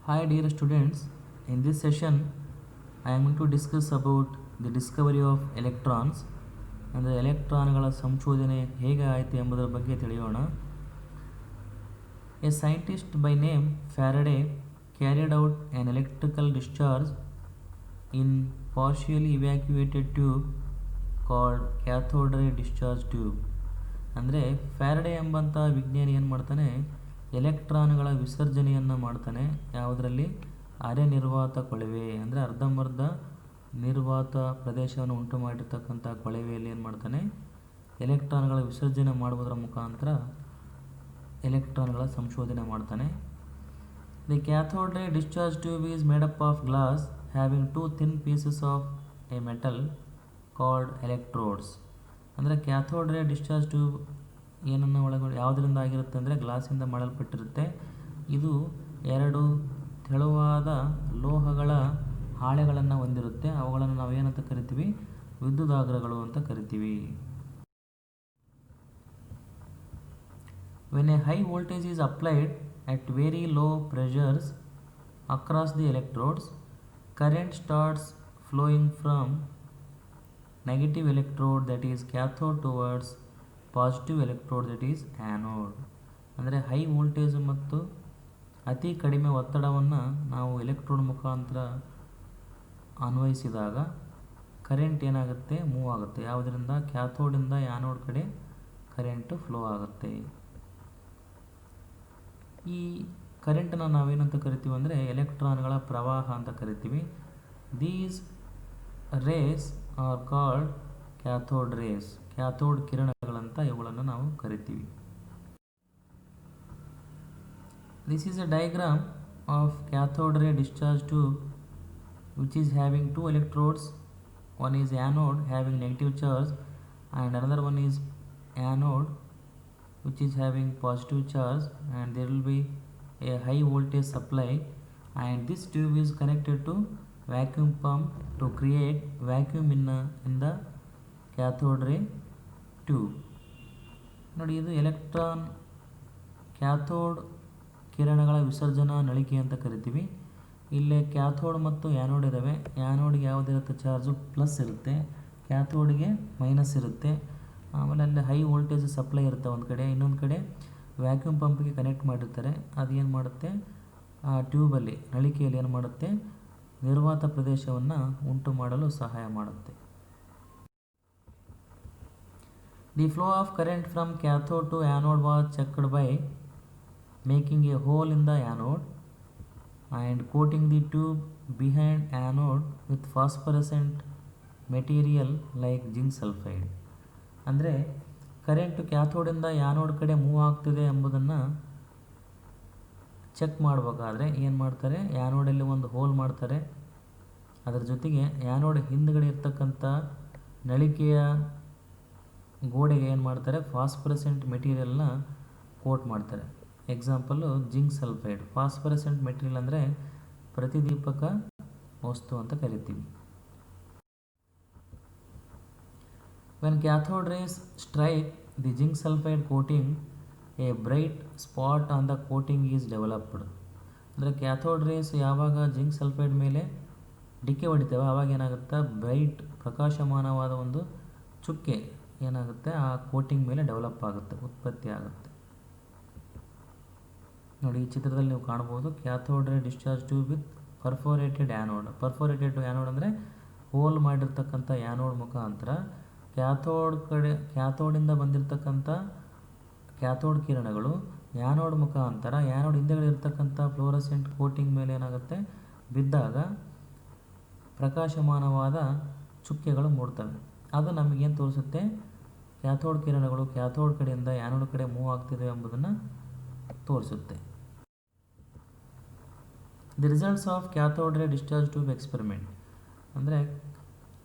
Hi dear students, in this session I am going to discuss about the discovery of electrons ಅಂದರೆ ಎಲೆಕ್ಟ್ರಾನ್ಗಳ ಸಂಶೋಧನೆ ಹೇಗೆ ಆಯಿತು ಎಂಬುದರ ಬಗ್ಗೆ ತಿಳಿಯೋಣ. A scientist by name Faraday carried out an electrical discharge in partially evacuated tube called cathode ray discharge tube. ಅಂದರೆ Faraday ಎಂಬಂಥ ವಿಜ್ಞಾನಿ ಏನು ಮಾಡ್ತಾನೆ, ಎಲೆಕ್ಟ್ರಾನ್ಗಳ ವಿಸರ್ಜನೆಯನ್ನು ಮಾಡ್ತಾನೆ. ಯಾವುದರಲ್ಲಿ? ಅರೆ ನಿರ್ವಾತ ಕೊಳವೆ ಅಂದರೆ ಅರ್ಧಂಬರ್ಧ ನಿರ್ವಾತ ಪ್ರದೇಶವನ್ನು ಉಂಟು ಮಾಡಿರ್ತಕ್ಕಂಥ ಕೊಳವೆಯಲ್ಲಿ ಏನು ಮಾಡ್ತಾನೆ, ಎಲೆಕ್ಟ್ರಾನ್ಗಳ ವಿಸರ್ಜನೆ ಮಾಡುವುದರ ಮುಖಾಂತರ ಎಲೆಕ್ಟ್ರಾನ್ಗಳ ಸಂಶೋಧನೆ ಮಾಡ್ತಾನೆ. The cathode ray discharge tube is made up of glass having 2 thin pieces of A metal called electrodes. ಅಂದರೆ ಕ್ಯಾಥೋಡ್ ರೇ ಡಿಸ್ಚಾರ್ಜ್ ಟ್ಯೂಬ್ ಏನನ್ನು ಒಳಗಡೆ ಯಾವುದರಿಂದ ಆಗಿರುತ್ತೆ ಅಂದರೆ ಗ್ಲಾಸಿಂದ ಮಾಡಲ್ಪಟ್ಟಿರುತ್ತೆ. ಇದು 2 ತೆಳುವಾದ ಲೋಹಗಳ ಹಾಳೆಗಳನ್ನು ಹೊಂದಿರುತ್ತೆ. ಅವುಗಳನ್ನು ನಾವು ಏನಂತ ಕರಿತೀವಿ? ವಿದ್ಯುದಾಗ್ರಗಳು ಅಂತ ಕರಿತೀವಿ. When a high voltage is applied at very low pressures across the electrodes, current starts flowing from negative electrode that is cathode towards positive electrode that is anode. ಅಂದರೆ ಹೈ ವೋಲ್ಟೇಜ್ ಮತ್ತು ಅತಿ ಕಡಿಮೆ ಒತ್ತಡವನ್ನು ನಾವು ಎಲೆಕ್ಟ್ರೋಡ್ ಮುಖಾಂತರ ಅನ್ವಯಿಸಿದಾಗ current ಏನಾಗುತ್ತೆ? Move ಆಗುತ್ತೆ. ಯಾವುದರಿಂದ? ಕ್ಯಾಥೋಡಿಂದ ಆ್ಯನೋಡ್ ಕಡೆ ಕರೆಂಟು ಫ್ಲೋ ಆಗುತ್ತೆ. ಈ ಕರೆಂಟನ್ನು ನಾವೇನಂತ ಕರಿತೀವಿ ಅಂದರೆ ಎಲೆಕ್ಟ್ರಾನ್ಗಳ ಪ್ರವಾಹ ಅಂತ ಕರಿತೀವಿ. These rays are called cathode rays. Cathode ಕಿರಣಗಳಂತ ಇವುಗಳನ್ನು ನಾವು ಕರಿತೀವಿ. This is a diagram of cathode ray discharge tube which is having 2 electrodes. One is anode having negative charge and another one is anode which is having positive charge, and there will be a high voltage supply, and this tube is connected to vacuum pump to create vacuum in the cathode ray tube. ನೋಡಿ, ಇದು electron cathode ಕಿರಣಗಳ ವಿಸರ್ಜನಾ ನಳಿಕೆ ಅಂತ ಕರಿತೀವಿ. ಇಲ್ಲೇ cathode ಮತ್ತು anode ಇದ್ದಾವೆ. ಆ್ಯನೋಡ್ಗೆ ಯಾವುದಿರುತ್ತೆ? Charge plus ಇರುತ್ತೆ, ಕ್ಯಾಥೋಡ್ಗೆ minus ಇರುತ್ತೆ. ಆಮೇಲೆ ಅಲ್ಲಿ ಹೈ ವೋಲ್ಟೇಜ್ ಸಪ್ಲೈ ಇರುತ್ತೆ ಒಂದು ಕಡೆ, ಇನ್ನೊಂದು ಕಡೆ ವ್ಯಾಕ್ಯೂಮ್ ಪಂಪ್ಗೆ ಕನೆಕ್ಟ್ ಮಾಡಿರ್ತಾರೆ. ಅದು ಏನು ಮಾಡುತ್ತೆ? ಆ ಟ್ಯೂಬಲ್ಲಿ ನಳಿಕೆಯಲ್ಲಿ ಏನು ಮಾಡುತ್ತೆ? ನಿರ್ವಾತ ಪ್ರದೇಶವನ್ನು ಉಂಟು ಮಾಡಲು ಸಹಾಯ ಮಾಡುತ್ತೆ. The flow of current from cathode to anode was checked by making a hole in the anode and coating the tube behind anode with phosphorescent material like zinc sulfide. ಅಂದರೆ ಕರೆಂಟು ಕ್ಯಾಥೋಡಿಂದ ಆ್ಯನೋಡ್ ಕಡೆ move ಆಗ್ತಿದೆ ಎಂಬುದನ್ನು check ಮಾಡಬೇಕಾದ್ರೆ ಏನು ಮಾಡ್ತಾರೆ? ಆ್ಯನೋಡಲ್ಲಿ ಒಂದು hole ಮಾಡ್ತಾರೆ. ಅದರ ಜೊತೆಗೆ ಆ್ಯನೋಡ್ ಹಿಂದ್ಗಡೆ ಇರ್ತಕ್ಕಂಥ ನಳಿಕೆಯ ಗೋಡೆಗೆ ಏನು ಮಾಡ್ತಾರೆ? ಫಾಸ್ಫರಸೆಂಟ್ ಮೆಟೀರಿಯಲ್ನ ಕೋಟ್ ಮಾಡ್ತಾರೆ. Example zinc sulphide. Phosphorescent material ಅಂದರೆ ಪ್ರತಿದೀಪಕ ವಸ್ತು ಅಂತ ಕರಿತೀವಿ. When cathode rays strike the zinc sulfide coating, a bright spot on the coating is developed. ಅಂದರೆ ಕ್ಯಾಥೋಡ್ ರೇಸ್ ಯಾವಾಗ ಜಿಂಕ್ ಸಲ್ಫೈಡ್ ಮೇಲೆ ಡಿಕೆ ಹೊಡಿತೇವೆ ಆವಾಗ ಏನಾಗುತ್ತೆ? ಬ್ರೈಟ್ ಪ್ರಕಾಶಮಾನವಾದ ಒಂದು ಚುಕ್ಕೆ ಏನಾಗುತ್ತೆ? ಆ ಕೋಟಿಂಗ್ ಮೇಲೆ ಡೆವಲಪ್ ಆಗುತ್ತೆ, ಉತ್ಪತ್ತಿ ಆಗುತ್ತೆ. ನೋಡಿ, ಈ ಚಿತ್ರದಲ್ಲಿ ನೀವು ಕಾಣ್ಬೋದು cathode ray discharge tube with perforated anode. Perforated anode ಅಂದರೆ ಹೋಲ್ ಮಾಡಿರ್ತಕ್ಕಂಥ ಆ್ಯನೋಡ್ ಮುಖಾಂತರ ಕ್ಯಾಥೋಡಿಂದ ಬಂದಿರತಕ್ಕಂಥ ಕ್ಯಾಥೋಡ್ ಕಿರಣಗಳು ಆ್ಯನೋಡ್ ಮುಖಾಂತರ ಆ್ಯನೋಡ್ ಹಿಂದೆಗಡೆ ಇರ್ತಕ್ಕಂಥ ಫ್ಲೋರಸೆಂಟ್ ಕೋಟಿಂಗ್ ಮೇಲೆ ಏನಾಗುತ್ತೆ? ಬಿದ್ದಾಗ ಪ್ರಕಾಶಮಾನವಾದ ಚುಕ್ಕೆಗಳು ಮೂಡ್ತವೆ. ಅದು ನಮಗೇನು ತೋರಿಸುತ್ತೆ? ಕ್ಯಾಥೋಡ್ ಕಿರಣಗಳು ಕ್ಯಾಥೋಡ್ ಕಡೆಯಿಂದ ಆ್ಯನೋಡ್ ಕಡೆ ಮೂವ್ ಆಗ್ತಿದೆ ಎಂಬುದನ್ನು ತೋರಿಸುತ್ತೆ. The results of cathode ray discharge tube experiment. ಅಂದರೆ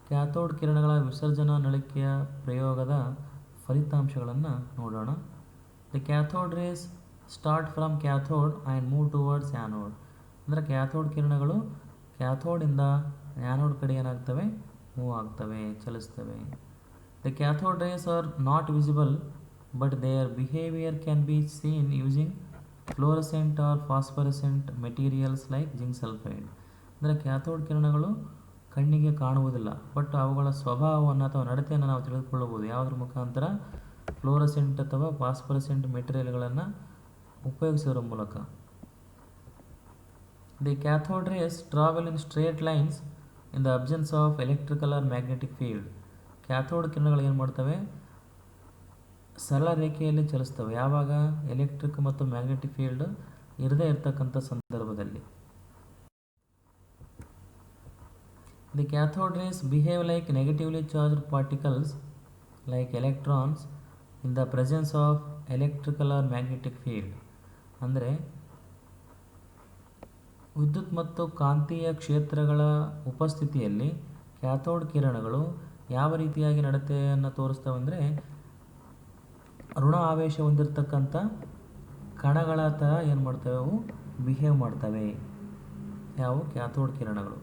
ಕ್ಯಾಥೋಡ್ ಕಿರಣಗಳ ವಿಸರ್ಜನಾ ನಳಿಕೆಯ ಪ್ರಯೋಗದ ಫಲಿತಾಂಶಗಳನ್ನು ನೋಡೋಣ. The cathode rays start from cathode and move towards anode. ಅಂದರೆ ಕ್ಯಾಥೋಡ್ ಕಿರಣಗಳು ಕ್ಯಾಥೋಡಿಂದ ಆ್ಯನೋಡ್ ಕಡೆ ಏನಾಗ್ತವೆ? ಮೂವ್ ಆಗ್ತವೆ, ಚಲಿಸ್ತವೆ. The cathode rays are not visible but their behaviour can be seen using fluorescent or phosphorescent materials like zinc sulphide. ಅಂದರೆ cathode ಕಿರಣಗಳು ಕಣ್ಣಿಗೆ ಕಾಣುವುದಿಲ್ಲ, ಬಟ್ ಅವುಗಳ ಸ್ವಭಾವವನ್ನು ಅಥವಾ ನಡತೆಯನ್ನು ನಾವು ತಿಳಿದುಕೊಳ್ಳಬಹುದು ಯಾವುದ್ರ ಮುಖಾಂತರ? ಫ್ಲೋರಸೆಂಟ್ ಅಥವಾ ಫಾಸ್ಫರೆಸೆಂಟ್ ಮೆಟೀರಿಯಲ್ಗಳನ್ನು ಉಪಯೋಗಿಸೋದ್ರ ಮೂಲಕ. The cathode rays travel in straight lines in the absence of electrical or magnetic field. Cathode ಕಿರಣಗಳು ಏನು ಮಾಡ್ತವೆ? ಸರಳ ರೇಖೆಯಲ್ಲಿ ಚಲಿಸ್ತವೆ. ಯಾವಾಗ? ಎಲೆಕ್ಟ್ರಿಕ್ ಮತ್ತು ಮ್ಯಾಗ್ನೆಟಿಕ್ ಫೀಲ್ಡ್ ಇರದೇ ಇರತಕ್ಕಂಥ ಸಂದರ್ಭದಲ್ಲಿ. The cathode rays behave like negatively charged particles like electrons in the presence of electrical or magnetic field. ಅಂದರೆ ವಿದ್ಯುತ್ ಮತ್ತು ಕಾಂತೀಯ ಕ್ಷೇತ್ರಗಳ ಉಪಸ್ಥಿತಿಯಲ್ಲಿ ಕ್ಯಾಥೋಡ್ ಕಿರಣಗಳು ಯಾವ ರೀತಿಯಾಗಿ ನಡತೆಯನ್ನು ತೋರಿಸ್ತವೆ ಅಂದರೆ ಋಣ ಆವೇಶ ಹೊಂದಿರತಕ್ಕಂಥ ಕಣಗಳ ಥರ ಏನು ಮಾಡ್ತವೆ? ಅವು ಬಿಹೇವ್ ಮಾಡ್ತವೆ. ಯಾವ? ಕ್ಯಾಥೋಡ್ ಕಿರಣಗಳು.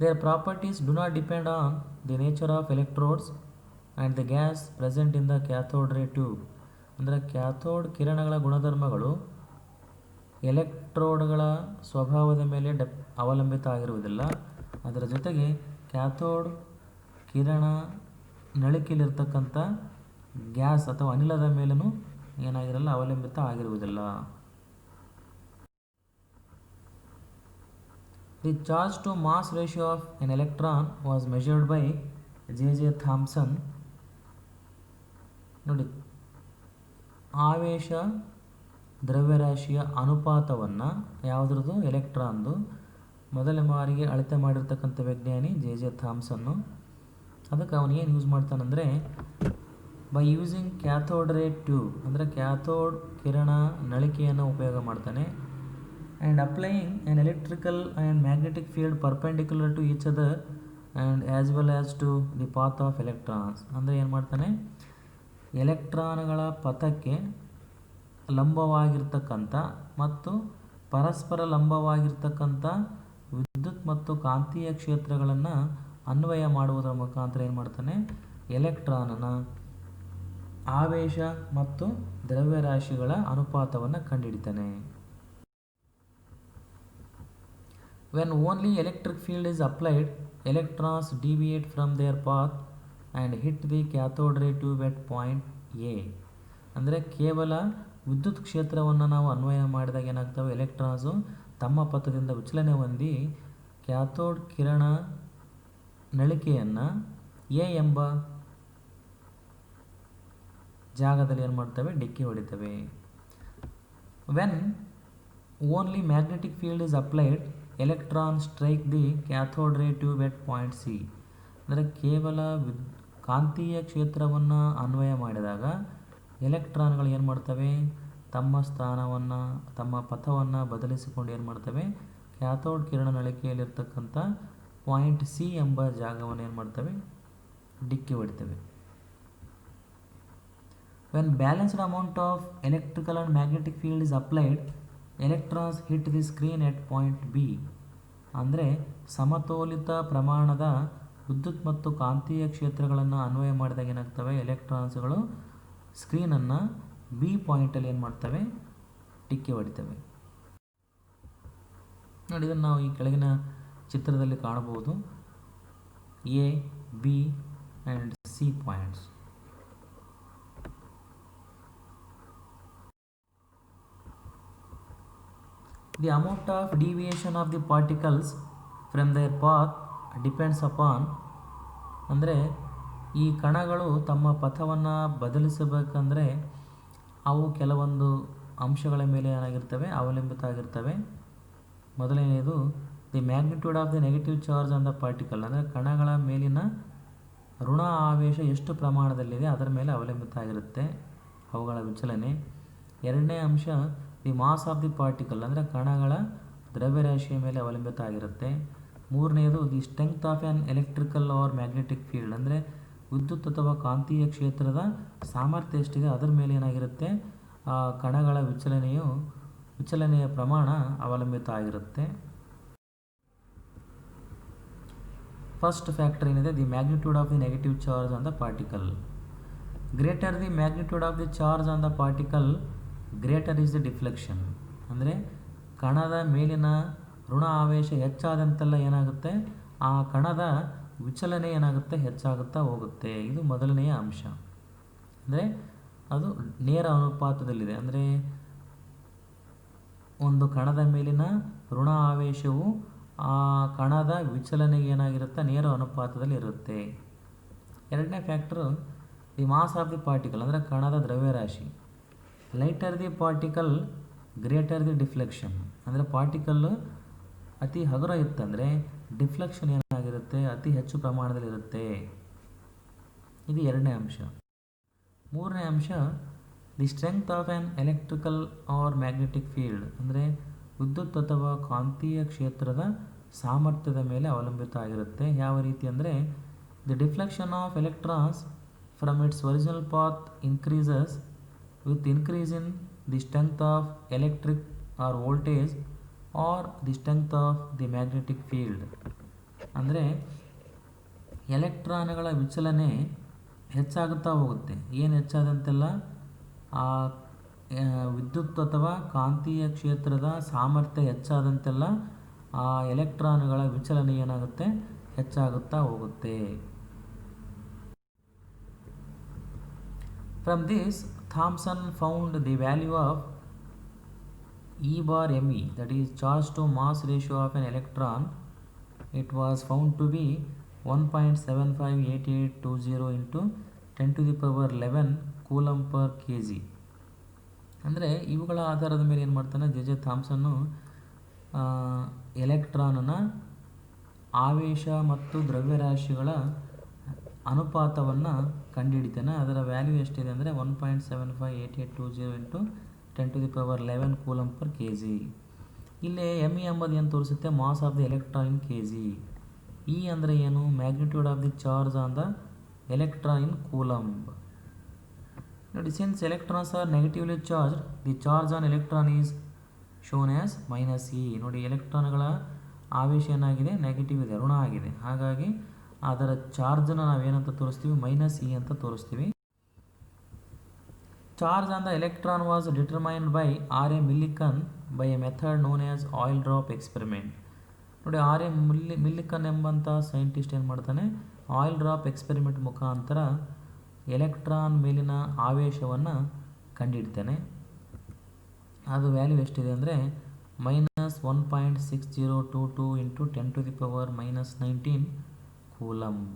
There properties do not depend on the nature of electrodes and the gas present in the cathode ray tube. ಅಂದರೆ ಕ್ಯಾಥೋಡ್ ಕಿರಣಗಳ ಗುಣಧರ್ಮಗಳು ಎಲೆಕ್ಟ್ರೋಡ್ಗಳ ಸ್ವಭಾವದ ಮೇಲೆ ಅವಲಂಬಿತ ಆಗಿರುವುದಿಲ್ಲ. ಅದರ ಜೊತೆಗೆ ಕ್ಯಾಥೋಡ್ ಕಿರಣ ನಳಿಕೆಯಲ್ಲಿರ್ತಕ್ಕಂಥ ಗ್ಯಾಸ್ ಅಥವಾ ಅನಿಲದ ಮೇಲೂ ಏನಾಗಿರಲ್ಲ? ಅವಲಂಬಿತ ಆಗಿರುವುದಿಲ್ಲ. The charge to mass ratio of an electron was measured by J Thomson. ನೋಡಿ, ಆವೇಶ ದ್ರವ್ಯರಾಶಿಯ ಅನುಪಾತವನ್ನು ಯಾವುದ್ರದ್ದು? ಎಲೆಕ್ಟ್ರಾನ್ದು ಮೊದಲ ಬಾರಿಗೆ ಅಳತೆ ಮಾಡಿರ್ತಕ್ಕಂಥ ವಿಜ್ಞಾನಿ ಜೆ ಥಾಮ್ಸನ್ನು. ಅದಕ್ಕೆ ಅವನು ಏನು ಯೂಸ್ ಮಾಡ್ತಾನಂದರೆ by using cathode ray tube, ಅಂದರೆ ಕ್ಯಾಥೋಡ್ ಕಿರಣ ನಳಿಕೆಯನ್ನು ಉಪಯೋಗ ಮಾಡ್ತಾನೆ. And applying an electrical and magnetic field perpendicular to each other and as well as to the path of electrons. ಅಂದರೆ ಏನು ಮಾಡ್ತಾನೆ? ಎಲೆಕ್ಟ್ರಾನ್ಗಳ ಪಥಕ್ಕೆ ಲಂಬವಾಗಿರ್ತಕ್ಕಂಥ ಮತ್ತು ಪರಸ್ಪರ ಲಂಬವಾಗಿರ್ತಕ್ಕಂಥ ವಿದ್ಯುತ್ ಮತ್ತು ಕಾಂತೀಯ ಕ್ಷೇತ್ರಗಳನ್ನು ಅನ್ವಯ ಮಾಡುವುದರ ಮುಖಾಂತರ ಏನು ಮಾಡ್ತಾನೆ? ಎಲೆಕ್ಟ್ರಾನನ ಆವೇಶ ಮತ್ತು ದ್ರವ್ಯರಾಶಿಗಳ ಅನುಪಾತವನ್ನು ಕಂಡುಹಿಡಿತಾನೆ. When only electric field is applied, electrons deviate from their path and hit the cathode ray tube at point A. ಅಂದರೆ ಕೇವಲ ವಿದ್ಯುತ್ ಕ್ಷೇತ್ರವನ್ನು ನಾವು ಅನ್ವಯ ಮಾಡಿದಾಗ ಏನಾಗ್ತವೆ? ಎಲೆಕ್ಟ್ರಾನ್ಸು ತಮ್ಮ ಪಥದಿಂದ ವಿಚಲನೆ ಹೊಂದಿ ಕ್ಯಾಥೋಡ್ ಕಿರಣ ನಳಿಕೆಯನ್ನು ಎ ಎಂಬ ಜಾಗದಲ್ಲಿ ಏನು ಮಾಡ್ತವೆ? ಡಿಕ್ಕಿ ಹೊಡಿತವೆ. When only magnetic field is applied, electron strike the cathode ray tube at point C. ಅಂದರೆ ಕೇವಲ ಕಾಂತೀಯ ಕ್ಷೇತ್ರವನ್ನು ಅನ್ವಯ ಮಾಡಿದಾಗ ಎಲೆಕ್ಟ್ರಾನ್ಗಳು ಏನು ಮಾಡ್ತವೆ? ತಮ್ಮ ಸ್ಥಾನವನ್ನು, ತಮ್ಮ ಪಥವನ್ನು ಬದಲಿಸಿಕೊಂಡು ಏನು ಮಾಡ್ತವೆ? ಕ್ಯಾಥೋಡ್ ಕಿರಣ ನಳಿಕೆಯಲ್ಲಿರ್ತಕ್ಕಂಥ ಪಾಯಿಂಟ್ ಸಿ ಎಂಬ ಜಾಗವನ್ನು ಏನು ಮಾಡ್ತವೆ? ಡಿಕ್ಕಿ ಹೊಡಿತವೆ. When balanced amount of electrical and magnetic field is applied, electrons hit the screen at point B. ಅಂದರೆ ಸಮತೋಲಿತ ಪ್ರಮಾಣದ ವಿದ್ಯುತ್ ಮತ್ತು ಕಾಂತೀಯ ಕ್ಷೇತ್ರಗಳನ್ನು ಅನ್ವಯ ಮಾಡಿದಾಗ ಏನಾಗ್ತವೆ? ಎಲೆಕ್ಟ್ರಾನ್ಸ್ಗಳು ಸ್ಕ್ರೀನನ್ನು ಬಿ ಪಾಯಿಂಟಲ್ಲಿ ಏನು ಮಾಡ್ತವೆ? ಡಿಕ್ಕಿ ಹೊಡಿತವೆ. ನೋಡಿ, ಇದನ್ನು ನಾವು ಈ ಕೆಳಗಿನ ಚಿತ್ರದಲ್ಲಿ ಕಾಣಬಹುದು. A, B and C points. The amount of deviation of the particles from their path depends upon, ಅಂದರೆ ಈ ಕಣಗಳು ತಮ್ಮ ಪಥವನ್ನು ಬದಲಿಸಬೇಕಂದ್ರೆ ಅವು ಕೆಲವೊಂದು ಅಂಶಗಳ ಮೇಲೆ ಏನಾಗಿರ್ತವೆ? ಅವಲಂಬಿತ ಆಗಿರ್ತವೆ. ಮೊದಲನೆಯದು the magnitude of the negative charge on the particle. ಅಂದರೆ ಕಣಗಳ ಮೇಲಿನ ಋಣ ಆವೇಶ ಎಷ್ಟು ಪ್ರಮಾಣದಲ್ಲಿದೆ ಅದರ ಮೇಲೆ ಅವಲಂಬಿತ ಆಗಿರುತ್ತೆ ಅವುಗಳ ವಿಚಲನೆ. ಎರಡನೇ ಅಂಶ the mass of the particle, ಅಂದರೆ ಕಣಗಳ ದ್ರವ್ಯರಾಶಿಯ ಮೇಲೆ ಅವಲಂಬಿತ ಆಗಿರುತ್ತೆ. ಮೂರನೆಯದು the strength of an electrical or magnetic field, ಅಂದರೆ ವಿದ್ಯುತ್ ಅಥವಾ ಕಾಂತೀಯ ಕ್ಷೇತ್ರದ ಸಾಮರ್ಥ್ಯ ಎಷ್ಟಿದೆ ಅದರ ಮೇಲೆ ಏನಾಗಿರುತ್ತೆ? ಆ ಕಣಗಳ ವಿಚಲನೆಯ ಪ್ರಮಾಣ ಅವಲಂಬಿತ ಆಗಿರುತ್ತೆ. ಫಸ್ಟ್ ಫ್ಯಾಕ್ಟರ್ ಏನಿದೆ? The magnitude of the negative charge on the particle. Greater the magnitude of the charge on the particle, greater is the deflection. ಅಂದರೆ ಕಣದ ಮೇಲಿನ ಋಣ ಆವೇಶ ಹೆಚ್ಚಾದಂತೆಲ್ಲ ಏನಾಗುತ್ತೆ, ಆ ಕಣದ ವಿಚಲನೆ ಏನಾಗುತ್ತೆ, ಹೆಚ್ಚಾಗುತ್ತಾ ಹೋಗುತ್ತೆ. ಇದು ಮೊದಲನೆಯ ಅಂಶ. ಅಂದರೆ ಅದು ನೇರ ಅನುಪಾತದಲ್ಲಿದೆ. ಅಂದರೆ ಒಂದು ಕಣದ ಮೇಲಿನ ಋಣ ಆವೇಶವು ಆ ಕಣದ ವಿಚಲನೆಗೆ ಏನಾಗಿರುತ್ತೆ, ನೇರ ಅನುಪಾತದಲ್ಲಿ ಇರುತ್ತೆ. ಎರಡನೇ factor the mass of the particle, ಅಂದರೆ ಕಣದ ದ್ರವ್ಯರಾಶಿ. Lighter the particle greater the deflection. ಅಂದರೆ ಪಾರ್ಟಿಕಲ್ಲು ಅತಿ ಹಗುರ ಇತ್ತಂದರೆ ಡಿಫ್ಲೆಕ್ಷನ್ ಏನಾಗಿರುತ್ತೆ, ಅತಿ ಹೆಚ್ಚು ಪ್ರಮಾಣದಲ್ಲಿರುತ್ತೆ. ಇದು ಎರಡನೇ ಅಂಶ. ಮೂರನೇ ಅಂಶ the strength of an electrical or magnetic field. ಅಂದರೆ ವಿದ್ಯುತ್ ಅಥವಾ ಕಾಂತೀಯ ಕ್ಷೇತ್ರದ ಸಾಮರ್ಥ್ಯದ ಮೇಲೆ ಅವಲಂಬಿತ ಆಗಿರುತ್ತೆ. ಯಾವ ರೀತಿ ಅಂದರೆ the deflection of electrons from its original path increases with increase in the strength of electric or voltage or the strength of the magnetic field. ಅಂದರೆ ಎಲೆಕ್ಟ್ರಾನ್ಗಳ ವಿಚಲನೆ ಹೆಚ್ಚಾಗುತ್ತಾ ಹೋಗುತ್ತೆ. ಏನು ಹೆಚ್ಚಾದಂತೆಲ್ಲ ಆ ವಿದ್ಯುತ್ ಅಥವಾ ಕಾಂತೀಯ ಕ್ಷೇತ್ರದ ಸಾಮರ್ಥ್ಯ ಹೆಚ್ಚಾದಂತೆಲ್ಲ ಆ ಎಲೆಕ್ಟ್ರಾನ್ಗಳ ವಿಚಲನೆ ಏನಾಗುತ್ತೆ, ಹೆಚ್ಚಾಗುತ್ತಾ ಹೋಗುತ್ತೆ. From this Thomson found the value of E bar me, that is charge to mass ratio of an electron. It was found to be 1.758820 into 10 to the power 11 coulomb per K G. ಅಂದರೆ ಇವುಗಳ ಆಧಾರದ ಮೇಲೆ ಏನು ಮಾಡ್ತಾನೆ J ಥಾಮ್ಸನ್ನು ಎಲೆಕ್ಟ್ರಾನ್ನ ಆವೇಶ ಮತ್ತು ದ್ರವ್ಯರಾಶಿಗಳ ಅನುಪಾತವನ್ನು ಕಂಡುಹಿಡಿತಾನೆ. ಅದರ ವ್ಯಾಲ್ಯೂ ಎಷ್ಟಿದೆ ಅಂದರೆ 1.758820 into 10 to the power 11 coulomb per K G. ಇಲ್ಲಿ ಎಮ್ ಇ ಎಂಬುದು ಏನು ತೋರಿಸುತ್ತೆ, mass of the electron in K G. E ಅಂದರೆ ಏನು, magnitude of the charge on the electron in coulomb. ನೋಡಿ, since electrons are negatively charge, the charge on electron is shown as minus E. ನೋಡಿ, ಎಲೆಕ್ಟ್ರಾನ್ಗಳ ಆವೇಶ ಏನಾಗಿದೆ, negative ಇದೆ, ಋಣ ಆಗಿದೆ. ಹಾಗಾಗಿ ಅದರ ಚಾರ್ಜನ್ನು ನಾವೇನಂತ ತೋರಿಸ್ತೀವಿ, ಮೈನಸ್ ಇ ಅಂತ ತೋರಿಸ್ತೀವಿ. Charge on the electron was determined by R.A. Millikan by a method known as oil drop experiment. ನೋಡಿ, R.A. ಮಿಲ್ಲಿಕನ್ ಎಂಬಂಥ ಸೈಂಟಿಸ್ಟ್ ಏನು ಮಾಡ್ತಾನೆ, ಆಯಿಲ್ ಡ್ರಾಪ್ ಎಕ್ಸ್ಪೆರಿಮೆಂಟ್ ಮುಖಾಂತರ ಎಲೆಕ್ಟ್ರಾನ್ ಮೇಲಿನ ಆವೇಶವನ್ನು ಕಂಡುಹಿಡ್ತಾನೆ. ಅದು ವ್ಯಾಲ್ಯೂ ಎಷ್ಟಿದೆ ಅಂದರೆ -1.6022 into 10 to the power -19 coulomb.